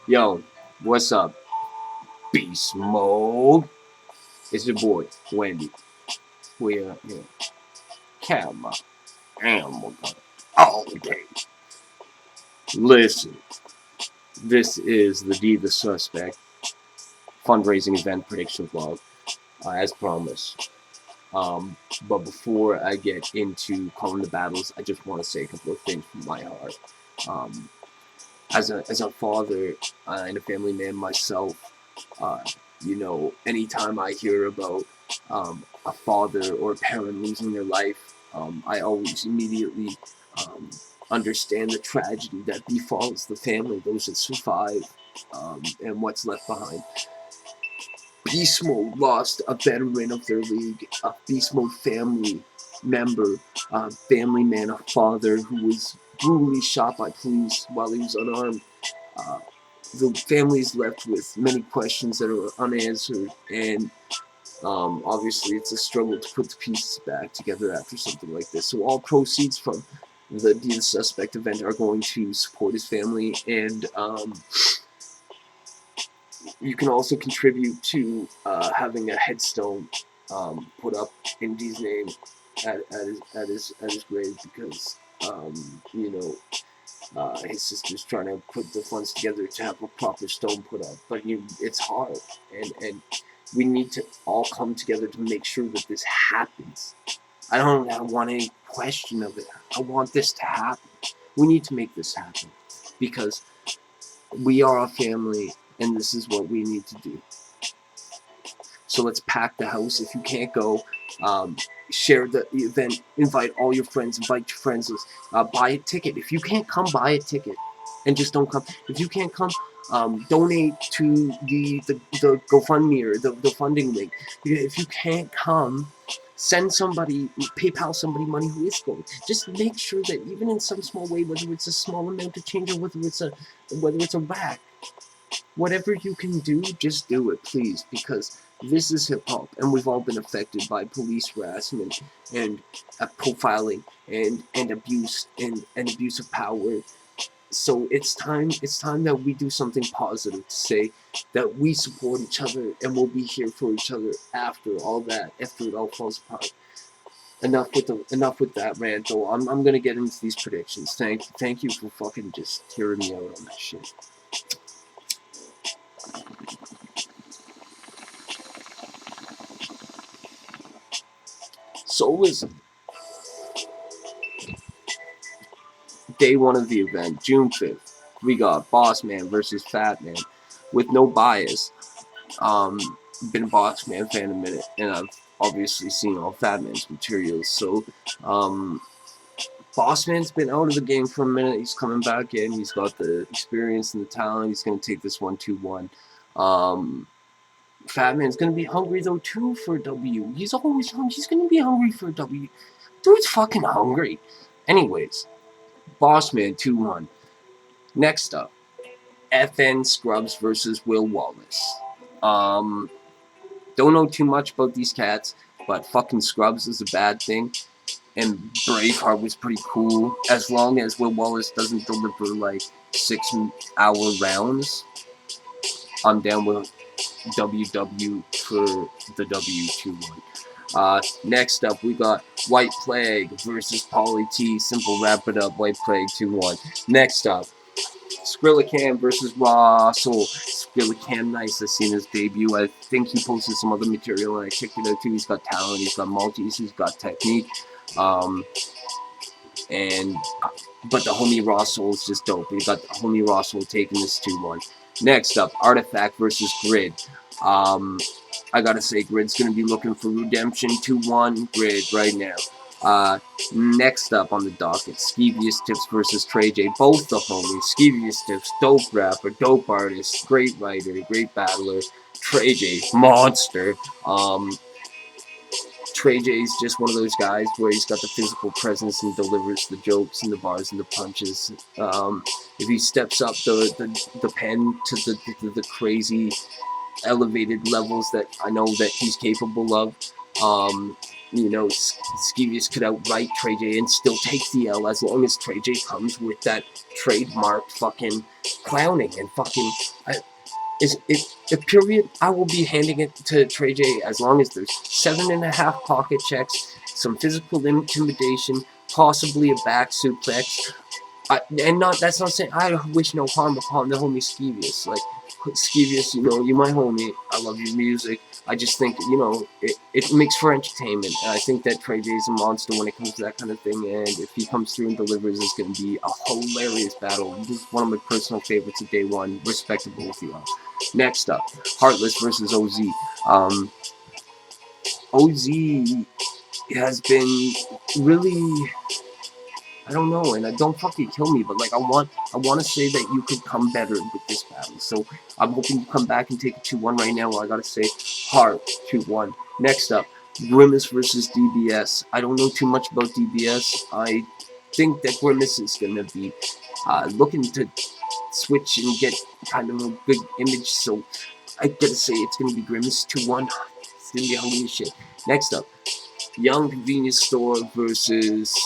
Yo, what's up? Beast mode. It's your boy, Wendi. We're here. Camera. Animal gun. All day. Listen, this is the D the Suspect fundraising event prediction vlog, as promised. But before I get into calling the battles, I just want to say a couple of things from my heart. Um, as a father and a family man myself, uh, anytime I hear about a father or a parent losing their life, I always immediately um, understand the tragedy that befalls the family, those that survive, and what's left behind. Beast Mode lost a veteran of their league, a Beast Mode family member, a family man, a father who was brutally shot by police while he was unarmed. Uh, the family is left with many questions that are unanswered, and obviously it's a struggle to put the pieces back together after something like this. So all proceeds from the Be the Suspect event are going to support his family, and you can also contribute to having a headstone put up in Dee's name at his grave because his sister's trying to put the funds together to have a proper stone put up, but it's hard, and we need to all come together to make sure that this happens. I don't want any question of it. I want this to happen. We need to make this happen because we are a family, and this is what we need to do. So let's pack the house. If you can't go, share the event. Invite all your friends. Invite your friends. Buy a ticket. If you can't come, buy a ticket, and just don't come. If you can't come, donate to the GoFundMe or the funding link. If you can't come, send somebody, PayPal somebody money who is going. Just make sure that even in some small way, whether it's a small amount of change or whether it's a rack, whatever you can do, just do it, please, because this is hip hop, and we've all been affected by police harassment and profiling and abuse and abuse of power. So it's time that we do something positive to say that we support each other and we'll be here for each other after all that, after it all falls apart. Enough with that rant though. I'm gonna get into these predictions. Thank you for fucking just hearing me out on that shit. So listen, day one of the event, June 5th, we got Boss Man versus Fat Man with no bias. Um, been a Boss Man fan a minute, and I've obviously seen all Fat Man's materials. So, Boss Man's been out of the game for a minute. He's coming back in. He's got the experience and the talent. He's going to take this one 2-1. Fat Man's going to be hungry, though, too, for a W. He's always hungry. He's going to be hungry for a W. Dude's fucking hungry. Anyways, Boss Man 2-1. Next up, FN Scrubs versus Will Wallace. Um, don't know too much about these cats, but fucking Scrubs is a bad thing. And Braveheart was pretty cool, as long as Will Wallace doesn't deliver like 6-hour rounds. I'm down with WW for the W2-1. Next up, we got White Plague versus Polly T. Simple wrap it up, White Plague 2-1. Next up, Skrillicam versus Raw Soul. Skrillicam, nice. I've seen his debut. I think he posted some other material and I checked it out too. He's got talent, he's got multis, he's got technique. And but the homie Raw Soul is just dope. We got the homie Raw Soul taking this 2-1. Next up, Artifact versus Grid. I gotta say, Grid's gonna be looking for redemption. 2-1 Grid right now. Next up on the docket, Skeevious Tips versus Trey J. Both the homies. Skeevious Tips, dope rapper, dope artist, great writer, great battler. Trey J, monster. Trey J's just one of those guys where he's got the physical presence and delivers the jokes and the bars and the punches. If he steps up the pen to the crazy elevated levels that I know that he's capable of, you know, Skeevious could outright Trey J and still take the L as long as Trey J comes with that trademarked fucking clowning and fucking. Is it a period? I will be handing it to Trey J as long as there's 7.5 pocket checks, some physical intimidation, possibly a back suplex. And not that's not saying I wish no harm upon the homie Skeevious. Like Skeevious, you know, you my homie. I love your music. I just think, you know, it makes for entertainment. And I think that Trey J is a monster when it comes to that kind of thing. And if he comes through and delivers, it's going to be a hilarious battle. This is one of my personal favorites of day one. Respectable with you all. Next up, Heartless versus OZ. OZ has been really, I don't know, and don't fucking kill me, but like I want to say that you could come better with this battle. So I'm hoping you come back and take a 2-1 right now. I gotta say, Heart 2-1. Next up, Grimace versus DBS. I don't know too much about DBS. I think that Grimace is gonna be looking to switch and get kind of a big image. So I gotta say it's gonna be Grimace 2-1. It's gonna be holy shit. Next up, Young Convenience Store versus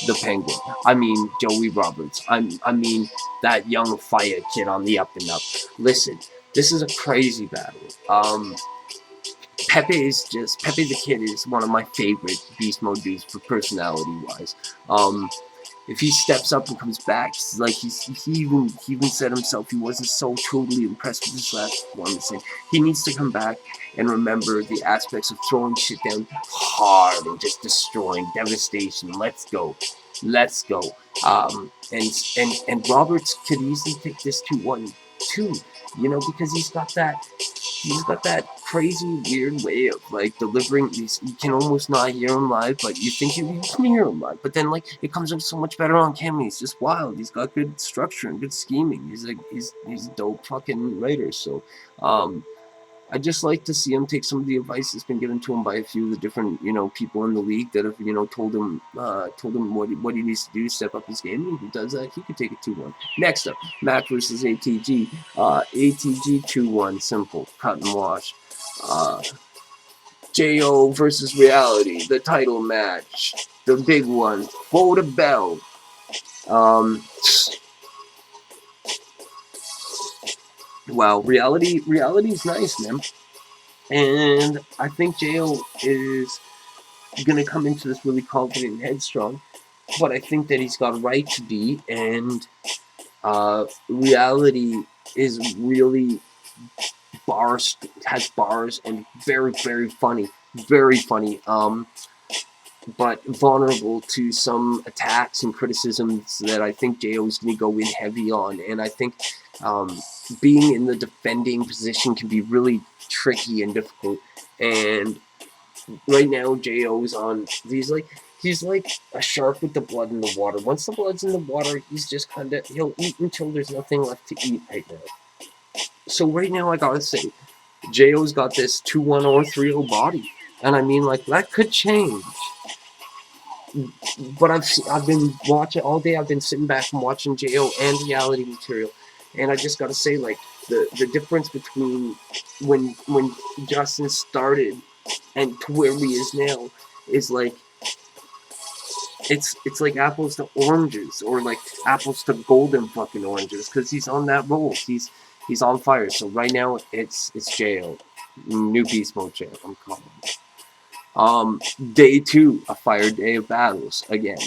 the Penguin. I mean, Joey Roberts. I mean, that young fire kid on the up and up. Listen, this is a crazy battle. Pepe the Kid is one of my favorite Beast Mode dudes for personality-wise. If he steps up and comes back, like he even said himself he wasn't so totally impressed with his last performance, and he needs to come back and remember the aspects of throwing shit down hard and just destroying devastation. Let's go. And Roberts could easily take this 2-1 too, you know, because he's got that crazy weird way of like delivering these. You can almost not hear him live, but you think you can hear him live. But then like it comes up so much better on camera. He's just wild. He's got good structure and good scheming. He's a dope fucking writer. So I just like to see him take some of the advice that's been given to him by a few of the different, you know, people in the league that have, you know, told him what he needs to do to step up his game. And if he does that, he could take it 2-1. Next up, Mac versus ATG. ATG 2-1, simple, cut and wash. JO versus Reality, the title match, the big one, for the bell. Wow, reality's nice, man. And I think JO is going to come into this really confident and headstrong. But I think that he's got a right to be. And Reality is really has bars and very, very funny. Very funny. But vulnerable to some attacks and criticisms that I think JO is going to go in heavy on. And I think being in the defending position can be really tricky and difficult. And right now, JO's on. He's like a shark with the blood in the water. Once the blood's in the water, he's just he'll eat until there's nothing left to eat right now. So right now, I gotta say, JO's got this 2-1 or 3-0 body, and I mean, like, that could change. But I've been watching all day. I've been sitting back and watching JO and Reality material, and I just gotta say, like, the difference between when Justin started and to where he is now is like it's like apples to oranges, or like apples to golden fucking oranges, because he's on that roll. He's on fire. So right now it's JO, new Beast Mode JO. I'm calling. Day 2, a fire day of battles again.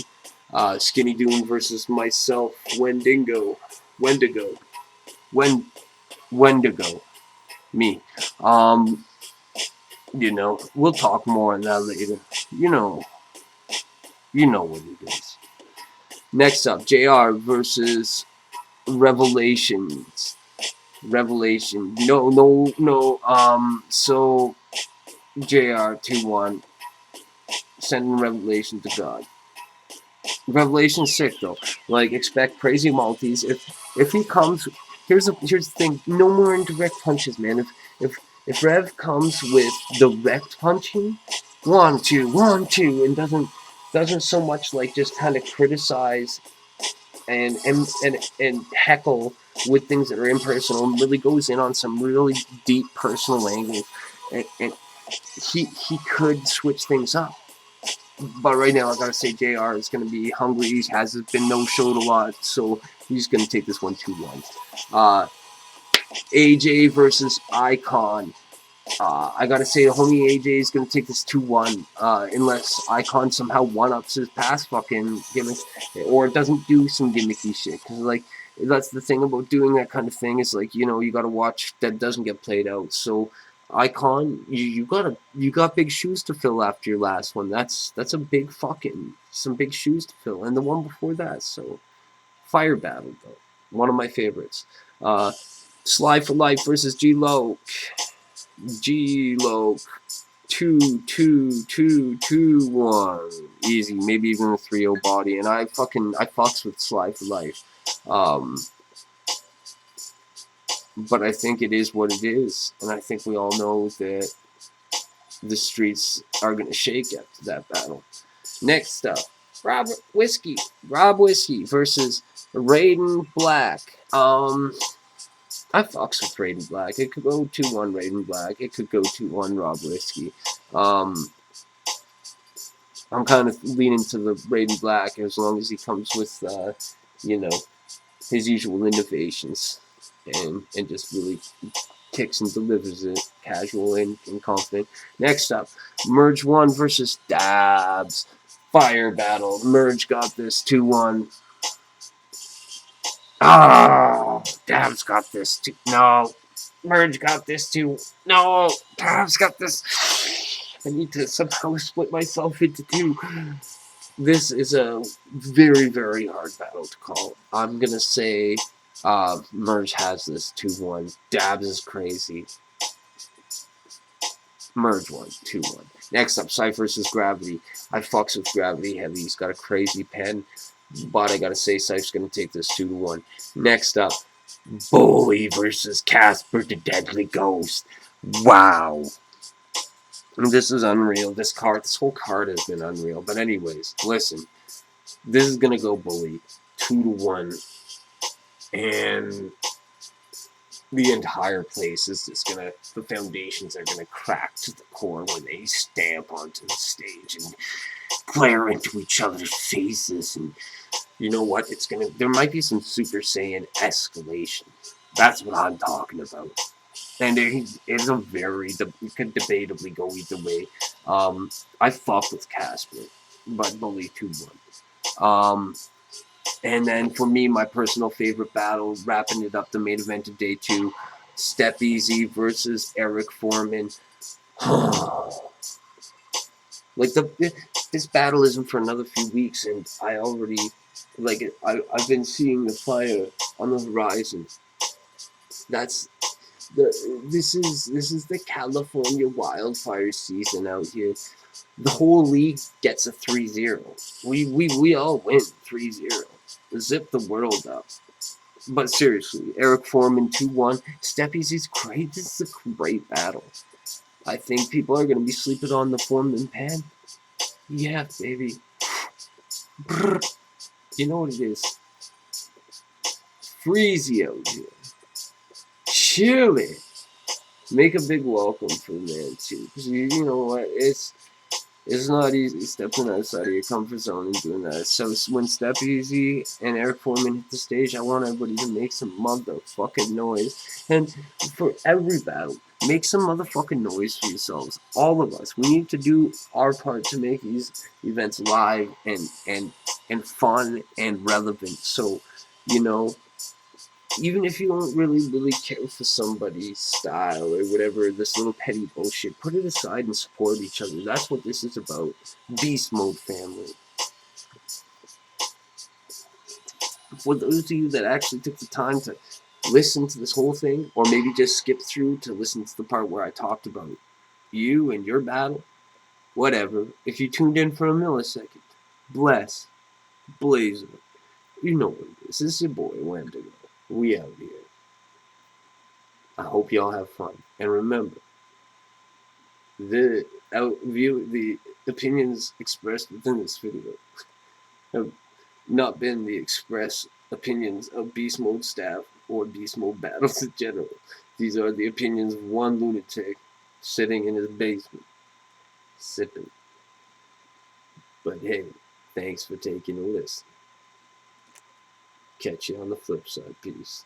Skinny Doom versus myself, Wendigo, me. You know, we'll talk more on that later. You know what it is. Next up, JR versus Revelations. No. So JR 2-1, sending Revelation to God. Revelation's sick though. Like, expect crazy multis. If he comes, here's the thing. No more indirect punches, man. If Rev comes with direct punching, 1, 2, 1, 2, and doesn't so much like just kind of criticize and heckle with things that are impersonal, and really goes in on some really deep personal angles, and he could switch things up. But right now, I gotta say, JR is gonna be hungry. He has been no showed a lot, so he's gonna take this one 2-1. AJ versus Icon. I gotta say, the homie AJ is gonna take this 2-1, unless Icon somehow one-ups his past fucking gimmick, or doesn't do some gimmicky shit. Cause like that's the thing about doing that kind of thing is like, you know, you gotta watch that doesn't get played out. So Icon, you got big shoes to fill after your last one. That's a big fucking some big shoes to fill, and the one before that. So fire battle though, one of my favorites. Sly for Life versus G-Lo. G-Lo 2-2-2-2-1. Easy, maybe even a 3-0 body. And I fucks with Sly for Life. But I think it is what it is. And I think we all know that the streets are going to shake after that battle. Next up, Rob Whiskey versus Raiden Black. I fucks with Raiden Black. It could go 2-1 Raiden Black. It could go 2-1 Rob Whiskey. I'm kind of leaning to the Raiden Black as long as he comes with, you know, his usual innovations and just really kicks and delivers it casual and confident. Next up, Merge 1 versus Dabs. Fire battle. Merge got this 2-1. Oh, Dabs got this too. No. Merge got this too. No. Dabs got this. I need to somehow split myself into two. This is a very, very hard battle to call. I'm going to say Merge has this 2-1. Dabs is crazy. Merge 1, 2-1. Next up, Cypher versus Gravity. I fucks with Gravity heavy. He's got a crazy pen. But I gotta say, Cypher's gonna take this 2-1. Next up, Bully versus Casper the Deadly Ghost. Wow. This is unreal. This whole card has been unreal. But anyways, listen. This is gonna go Bully 2-1. And the entire place is just gonna, the foundations are gonna crack to the core when they stamp onto the stage and glare into each other's faces. And you know what? There might be some Super Saiyan escalation. That's what I'm talking about. And it could debatably go either way. I fuck with Casper, but Bully 2-1. And then for me, my personal favorite battle, wrapping it up the main event of day 2, Step Easy versus Eric Foreman. Like this battle isn't for another few weeks, and I already I've been seeing the fire on the horizon. This is the California wildfire season out here. The whole league gets a 3-0. We all win 3-0. Zip the world up. But seriously, Eric Foreman 2-1. Step Easy's great. This is a great battle. I think people are gonna be sleeping on the Foreman pen. Yeah, baby. Brr. You know what it is? Freezy out here. Chill it. Make a big welcome for the man too. Cause you know what? It's not easy stepping outside of your comfort zone and doing that. So when Step Easy and Eric Foreman hit the stage, I want everybody to make some motherfucking noise. And for every battle, make some motherfucking noise for yourselves. All of us. We need to do our part to make these events live and fun and relevant. So, you know, even if you don't really care for somebody's style or whatever, this little petty bullshit, put it aside and support each other. That's what this is about. Beast Mode family. For those of you that actually took the time to listen to this whole thing, or maybe just skip through to listen to the part where I talked about you and your battle, whatever. If you tuned in for a millisecond, bless, blazer. You know what it is. This is your boy, Wendi. We out here. I hope y'all have fun. And remember, the opinions expressed within this video have not been the express opinions of Beast Mode staff or Beast Mode battles in general. These are the opinions of one lunatic sitting in his basement, sipping. But hey, thanks for taking a listen. Catch you on the flip side. Peace.